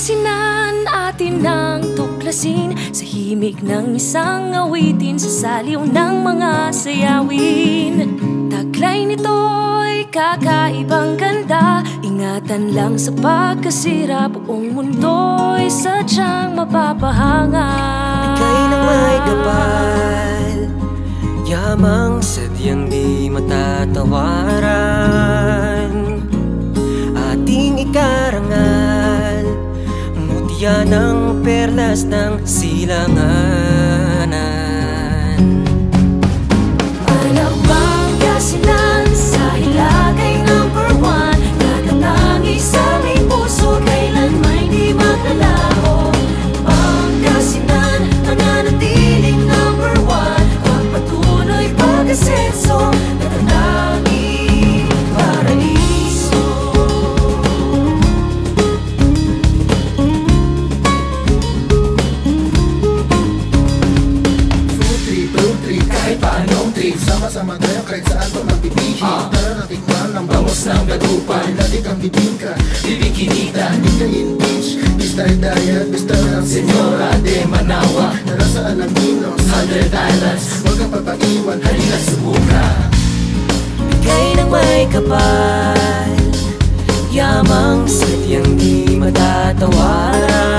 pangasinan atin ang tuklasin sa himig ng isang awitin, sa saliw ng mga sayawin. Taglay nito'y kakaibang ganda, ingatan lang sa pagkasira, buong mundo'y sadyang mapapahanga. Ika'y nang may kapal, yamang sadyang di matatawaran. Ating ikarangal, mutya ng perlas ng silanganan. Anak Pangasinan, sa Hilagay number 1, natatangi sa may puso, kailan may di maglalaho. Pangasinan, mananatiling number 1, pagpatuloy pag-asenso, natatanging paraiso. Food trip, kahit paanong trip, sama-sama tayo kahit saan pa magpipihit. Tara natikman ang bangos ng dagupan, lagi kang bibingka, bibikinita, di ka in-beach, Mr. Diet, Mr. ng Senyora de Manawa. Tara sa Alaminos, 100 Islands, huwag kang papaiwan, halina subukan. Ika'y nang may kapal, yamang sadyang di matatawaran.